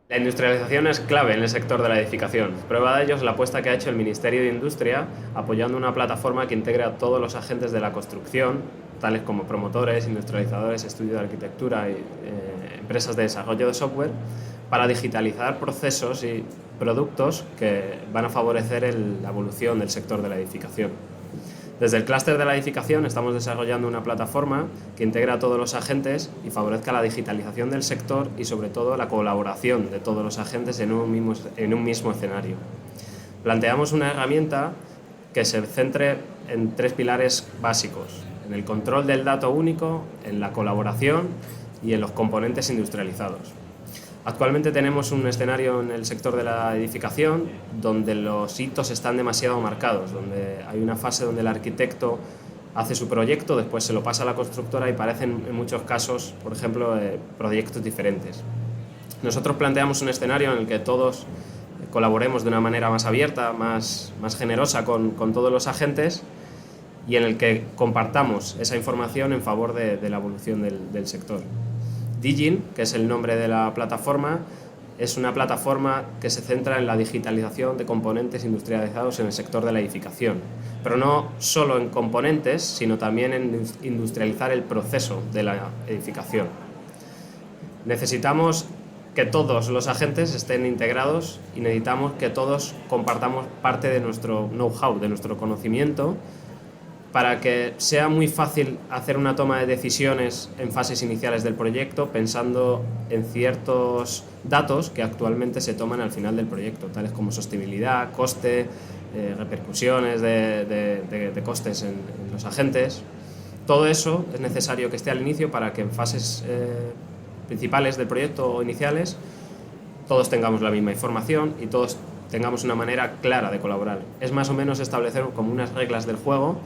La industrialización es clave en el sector de la edificación. Prueba de ello es la apuesta que ha hecho el Ministerio de Industria apoyando una plataforma que integre a todos los agentes de la construcción, tales como promotores, industrializadores, estudios de arquitectura y empresas de desarrollo de software, para digitalizar procesos y productos que van a favorecer la evolución del sector de la edificación. Desde el clúster de la edificación estamos desarrollando una plataforma que integra a todos los agentes y favorezca la digitalización del sector y sobre todo la colaboración de todos los agentes en un mismo escenario. Planteamos una herramienta que se centre en tres pilares básicos: en el control del dato único, en la colaboración y en los componentes industrializados. Actualmente tenemos un escenario en el sector de la edificación donde los hitos están demasiado marcados, donde hay una fase donde el arquitecto hace su proyecto, después se lo pasa a la constructora y parecen en muchos casos, por ejemplo, proyectos diferentes. Nosotros planteamos un escenario en el que todos colaboremos de una manera más abierta, más generosa con todos los agentes y en el que compartamos esa información en favor de la evolución del sector. Digin, que es el nombre de la plataforma, es una plataforma que se centra en la digitalización de componentes industrializados en el sector de la edificación, pero no solo en componentes, sino también en industrializar el proceso de la edificación. Necesitamos que todos los agentes estén integrados y necesitamos que todos compartamos parte de nuestro know-how, de nuestro conocimiento, para que sea muy fácil hacer una toma de decisiones en fases iniciales del proyecto pensando en ciertos datos que actualmente se toman al final del proyecto, tales como sostenibilidad, coste, repercusiones de costes en los agentes. Todo eso es necesario que esté al inicio para que en fases principales del proyecto o iniciales todos tengamos la misma información y todos tengamos una manera clara de colaborar. Es más o menos establecer como unas reglas del juego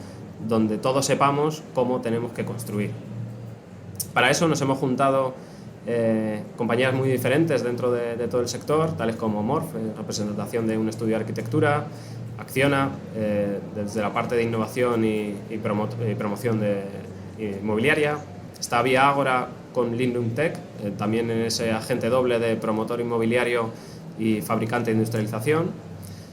donde todos sepamos cómo tenemos que construir. Para eso nos hemos juntado compañías muy diferentes dentro de todo el sector, tales como Morf, representación de un estudio de arquitectura, Acciona, desde la parte de innovación y promoción inmobiliaria. Está Via Agora con Lindum Tech, también en ese agente doble de promotor inmobiliario y fabricante de industrialización.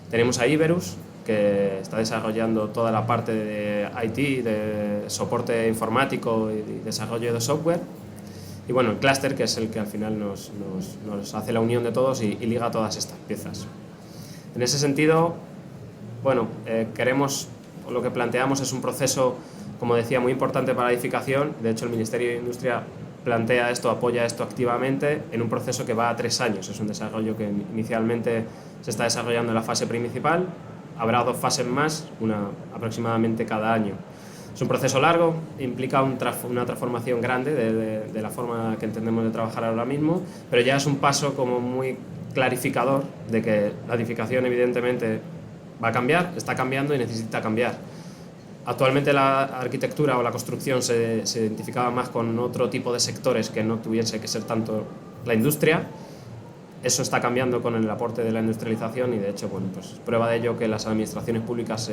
Tenemos a Iberus, que está desarrollando toda la parte de IT, de soporte informático y desarrollo de software. Y bueno, el clúster, que es el que al final nos hace la unión de todos y liga todas estas piezas. En ese sentido, bueno, lo que planteamos es un proceso, como decía, muy importante para la edificación. De hecho, el Ministerio de Industria plantea esto, apoya esto activamente en un proceso que va a 3 años. Es un desarrollo que inicialmente se está desarrollando en la fase principal. Habrá 2 fases más, una aproximadamente cada año. Es un proceso largo, implica una transformación grande de la forma que entendemos de trabajar ahora mismo, pero ya es un paso como muy clarificador de que la edificación evidentemente va a cambiar, está cambiando y necesita cambiar. Actualmente la arquitectura o la construcción se identificaba más con otro tipo de sectores que no tuviese que ser tanto la industria. Eso está cambiando con el aporte de la industrialización y de hecho, bueno, pues prueba de ello que las administraciones públicas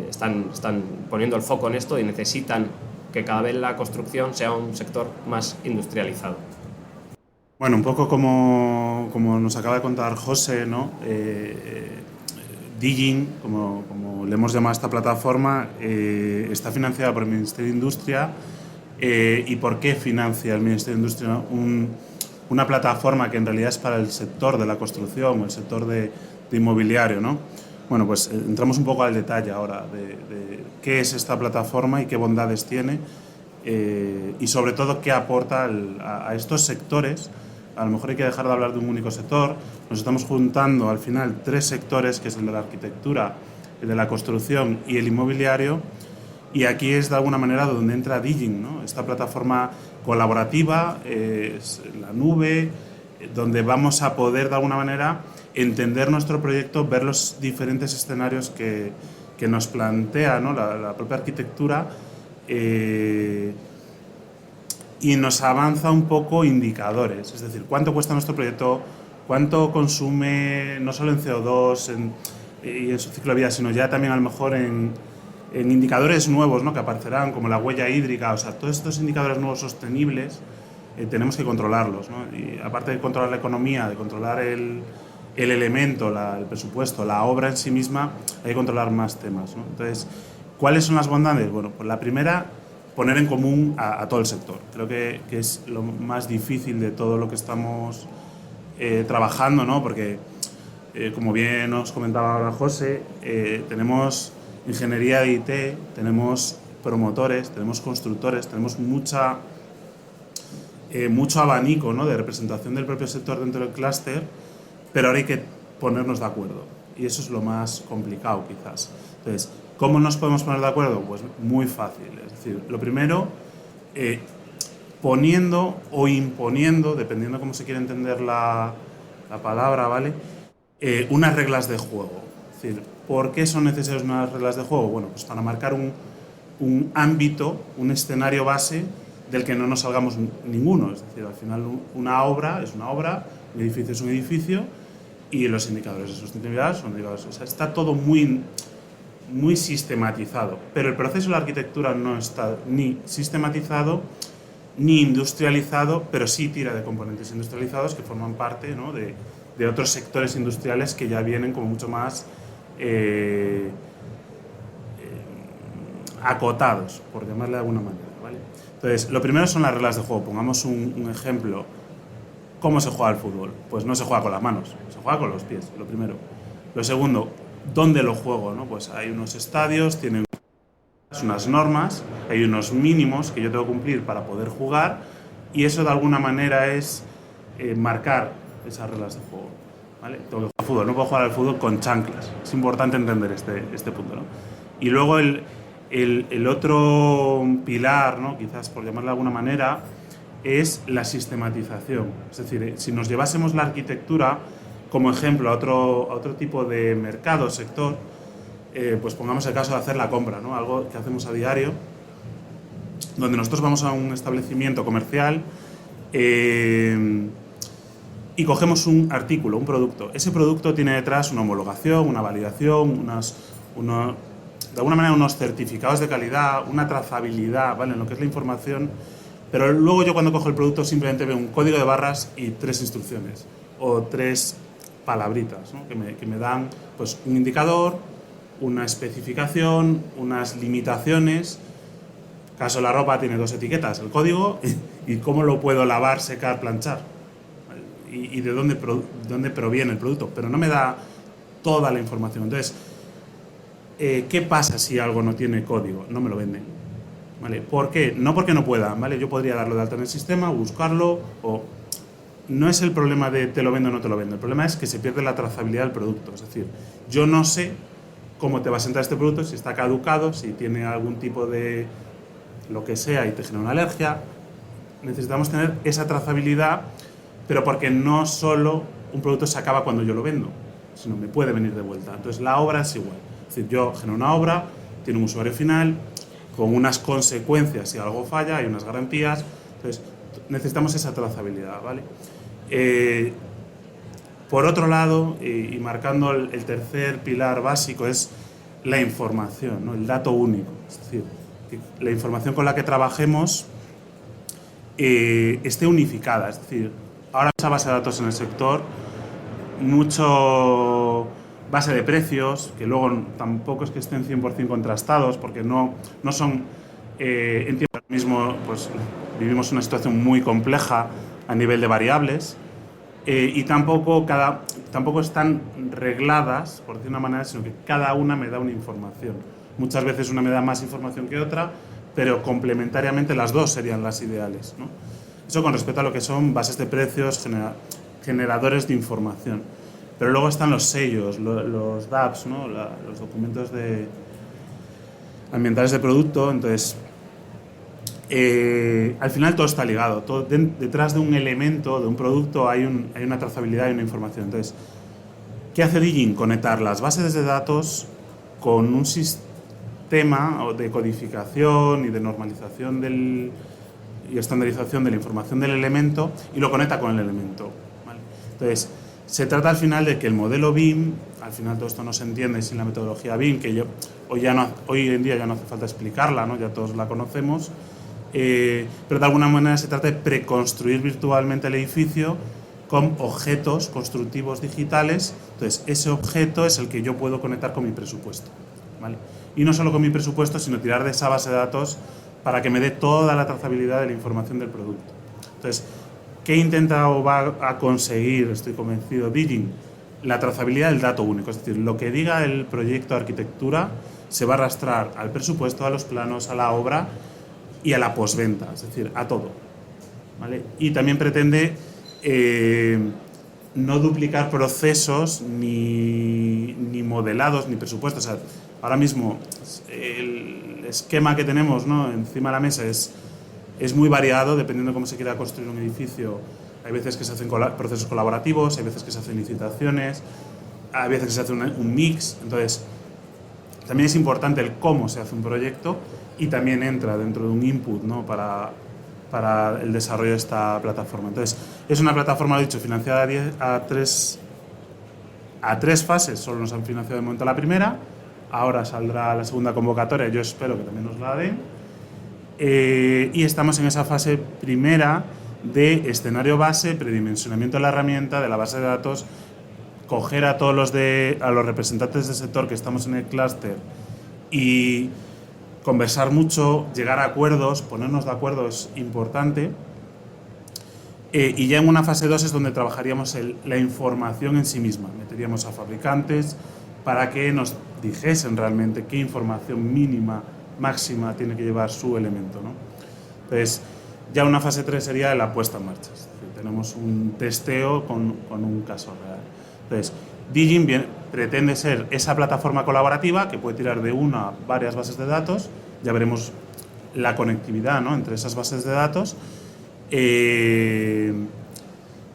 están poniendo el foco en esto y necesitan que cada vez la construcción sea un sector más industrializado. Bueno, un poco como nos acaba de contar José, ¿no? Digin, como le hemos llamado a esta plataforma, está financiada por el Ministerio de Industria. ¿Y por qué financia el Ministerio de Industria una plataforma que en realidad es para el sector de la construcción, el sector de inmobiliario, ¿no? Bueno, pues entramos un poco al detalle ahora de qué es esta plataforma y qué bondades tiene y sobre todo qué aporta a estos sectores. A lo mejor hay que dejar de hablar de un único sector. Nos estamos juntando al final 3 sectores, que es el de la arquitectura, el de la construcción y el inmobiliario. Y aquí es de alguna manera donde entra Digin, ¿no? Esta plataforma colaborativa, es la nube, donde vamos a poder de alguna manera entender nuestro proyecto, ver los diferentes escenarios que nos plantea, ¿no? la propia arquitectura y nos avanza un poco indicadores, es decir, cuánto cuesta nuestro proyecto, cuánto consume no solo en CO2 y en su ciclo de vida, sino ya también a lo mejor en indicadores nuevos, ¿no? Que aparecerán, como la huella hídrica, o sea, todos estos indicadores nuevos sostenibles tenemos que controlarlos, ¿no? Y aparte de controlar la economía, de controlar el elemento, el presupuesto, la obra en sí misma, hay que controlar más temas, ¿no? Entonces, ¿cuáles son las bondades? Bueno, pues la primera, poner en común a todo el sector. Creo que es lo más difícil de todo lo que estamos trabajando, ¿no? Porque, como bien nos comentaba ahora José, tenemos ingeniería de IT, tenemos promotores, tenemos constructores, tenemos mucho abanico, ¿no?, de representación del propio sector dentro del clúster, pero ahora hay que ponernos de acuerdo y eso es lo más complicado quizás. Entonces, ¿cómo nos podemos poner de acuerdo? Pues muy fácil. Es decir, lo primero, poniendo o imponiendo, dependiendo cómo se quiere entender la palabra, ¿vale? Unas reglas de juego. Es decir, ¿por qué son necesarias unas reglas de juego? Bueno, pues para marcar un ámbito, un escenario base del que no nos salgamos ninguno. Es decir, al final una obra es una obra, un edificio es un edificio y los indicadores de sostenibilidad son indicadores. O sea, está todo muy sistematizado, pero el proceso de la arquitectura no está ni sistematizado ni industrializado, pero sí tira de componentes industrializados que forman parte, ¿no?, de otros sectores industriales que ya vienen como mucho más acotados, por llamarle de alguna manera, ¿vale? Entonces, lo primero son las reglas de juego. Pongamos un ejemplo. ¿Cómo se juega al fútbol? Pues no se juega con las manos, se juega con los pies, lo primero. Lo segundo, ¿dónde lo juego, no? Pues hay unos estadios, tienen unas normas, hay unos mínimos que yo tengo que cumplir para poder jugar y eso de alguna manera es marcar esas reglas de juego, ¿vale? Tengo que jugar al fútbol, no puedo jugar al fútbol con chanclas. Es importante entender este punto, ¿no? Y luego el otro pilar, ¿no?, quizás por llamarlo de alguna manera, es la sistematización. Es decir, si nos llevásemos la arquitectura como ejemplo a otro tipo de mercado, sector, pues pongamos el caso de hacer la compra, ¿no?, algo que hacemos a diario, donde nosotros vamos a un establecimiento comercial y cogemos un artículo, un producto. Ese producto tiene detrás una homologación, una validación, de alguna manera unos certificados de calidad, una trazabilidad, ¿vale?, en lo que es la información, pero luego yo cuando cojo el producto simplemente veo un código de barras y 3 instrucciones o 3 palabritas, ¿no?, que me dan pues un indicador, una especificación, unas limitaciones. En caso de la ropa tiene 2 etiquetas, el código y cómo lo puedo lavar, secar, planchar, y de dónde proviene el producto, pero no me da toda la información. Entonces, ¿qué pasa si algo no tiene código? No me lo venden, ¿vale? ¿Por qué? No porque no pueda, ¿vale? Yo podría darlo de alta en el sistema, buscarlo, o no es el problema de te lo vendo o no te lo vendo. El problema es que se pierde la trazabilidad del producto. Es decir, yo no sé cómo te va a sentar este producto, si está caducado, si tiene algún tipo de lo que sea y te genera una alergia. Necesitamos tener esa trazabilidad, pero porque no solo un producto se acaba cuando yo lo vendo, sino me puede venir de vuelta. Entonces la obra es igual. Es decir, yo genero una obra, tiene un usuario final, con unas consecuencias si algo falla, hay unas garantías. Entonces necesitamos esa trazabilidad, ¿vale? Por otro lado, y marcando el tercer pilar básico, es la información, ¿no?, el dato único. Es decir, que la información con la que trabajemos esté unificada. Es decir, ahora mucha base de datos en el sector, mucho base de precios, que luego tampoco es que estén 100% contrastados, porque no son, entiendo que ahora mismo pues, vivimos una situación muy compleja a nivel de variables, y tampoco están regladas, por decir una manera, sino que cada una me da una información. Muchas veces una me da más información que otra, pero complementariamente las dos serían las ideales, ¿no? Eso con respecto a lo que son bases de precios, generadores de información. Pero luego están los sellos, los DAPs, ¿no?, los documentos ambientales de producto. Entonces, al final todo está ligado. Detrás de un elemento, de un producto, hay una trazabilidad y una información. Entonces, ¿qué hace Digin? Conectar las bases de datos con un sistema de codificación y de normalización y estandarización de la información del elemento y lo conecta con el elemento, ¿vale? Entonces, se trata al final de que el modelo BIM, al final todo esto no se entiende sin la metodología BIM, que hoy en día ya no hace falta explicarla, ¿no?, ya todos la conocemos, pero de alguna manera se trata de preconstruir virtualmente el edificio con objetos constructivos digitales. Entonces, ese objeto es el que yo puedo conectar con mi presupuesto, ¿vale? Y no solo con mi presupuesto, sino tirar de esa base de datos para que me dé toda la trazabilidad de la información del producto. Entonces, ¿qué intenta o va a conseguir, estoy convencido, Digin? La trazabilidad del dato único, es decir, lo que diga el proyecto de arquitectura se va a arrastrar al presupuesto, a los planos, a la obra y a la postventa, es decir, a todo, ¿vale? Y también pretende no duplicar procesos ni modelados ni presupuestos. O sea, ahora mismo el esquema que tenemos, ¿no?, encima de la mesa es muy variado dependiendo de cómo se quiera construir un edificio. Hay veces que se hacen procesos colaborativos, hay veces que se hacen licitaciones, hay veces que se hace un mix. Entonces, también es importante el cómo se hace un proyecto y también entra dentro de un input, ¿no?, para el desarrollo de esta plataforma. Entonces, es una plataforma, lo he dicho, financiada a tres fases. Solo nos han financiado de momento la primera, ahora saldrá la segunda convocatoria, yo espero que también nos la den. Y estamos en esa fase primera de escenario base, predimensionamiento de la herramienta, de la base de datos, coger a todos los representantes del sector que estamos en el clúster y conversar mucho, llegar a acuerdos, ponernos de acuerdo es importante. Y ya en una fase 2 es donde trabajaríamos la información en sí misma. Meteríamos a fabricantes para que nos dijesen realmente qué información mínima, máxima tiene que llevar su elemento, ¿no? Entonces, ya una fase 3 sería la puesta en marcha. Es decir, tenemos un testeo con un caso real. Entonces, Digin pretende ser esa plataforma colaborativa que puede tirar de una a varias bases de datos. Ya veremos la conectividad, ¿no?, entre esas bases de datos.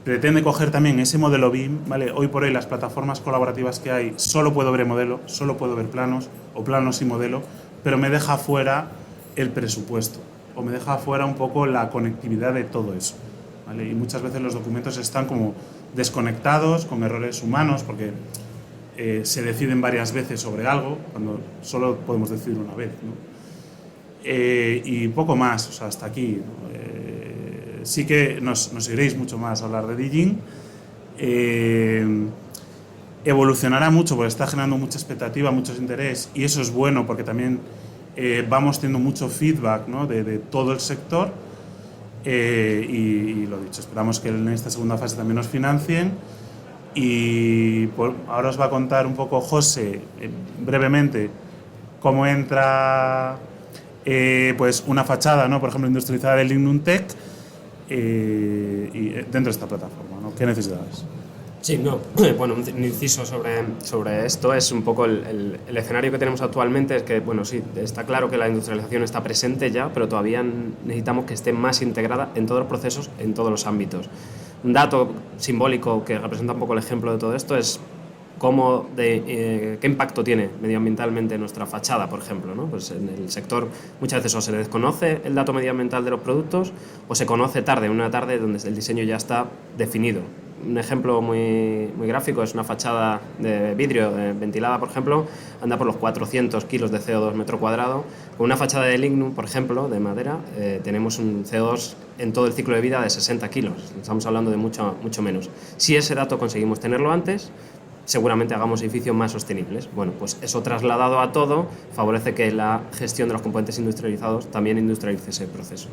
Pretende coger también ese modelo BIM, ¿vale? Hoy por hoy las plataformas colaborativas que hay, solo puedo ver modelo, solo puedo ver planos o planos y modelo, pero me deja fuera el presupuesto o me deja fuera un poco la conectividad de todo eso, ¿vale? Y muchas veces los documentos están como desconectados, con errores humanos, porque se deciden varias veces sobre algo, cuando solo podemos decidir una vez, ¿no? Y poco más, o sea, hasta aquí, ¿no? Sí que nos iréis mucho más a hablar de Digin. Evolucionará mucho porque está generando mucha expectativa, mucho interés, y eso es bueno porque también vamos teniendo mucho feedback, ¿no?, de todo el sector. Y lo dicho, esperamos que en esta segunda fase también nos financien. Y ahora os va a contar un poco José, brevemente, cómo entra pues una fachada, ¿no?, por ejemplo, industrializada del Lignum Tech, y dentro de esta plataforma, ¿no? ¿Qué necesidades? Sí, no. Bueno, un inciso sobre esto es un poco el escenario que tenemos actualmente. Es que, bueno, sí, está claro que la industrialización está presente ya, pero todavía necesitamos que esté más integrada en todos los procesos, en todos los ámbitos. Un dato simbólico que representa un poco el ejemplo de todo esto es qué impacto tiene medioambientalmente nuestra fachada, por ejemplo, ¿no? Pues en el sector muchas veces o se desconoce el dato medioambiental de los productos o se conoce tarde, una tarde donde el diseño ya está definido. Un ejemplo muy gráfico es una fachada de vidrio ventilada, por ejemplo, anda por los 400 kilos de CO2 metro cuadrado. Con una fachada de lignum, por ejemplo, de madera, tenemos un CO2 en todo el ciclo de vida de 60 kilos. Estamos hablando de mucho menos. Si ese dato conseguimos tenerlo antes, seguramente hagamos edificios más sostenibles. Bueno, pues eso trasladado a todo favorece que la gestión de los componentes industrializados también industrialice ese proceso.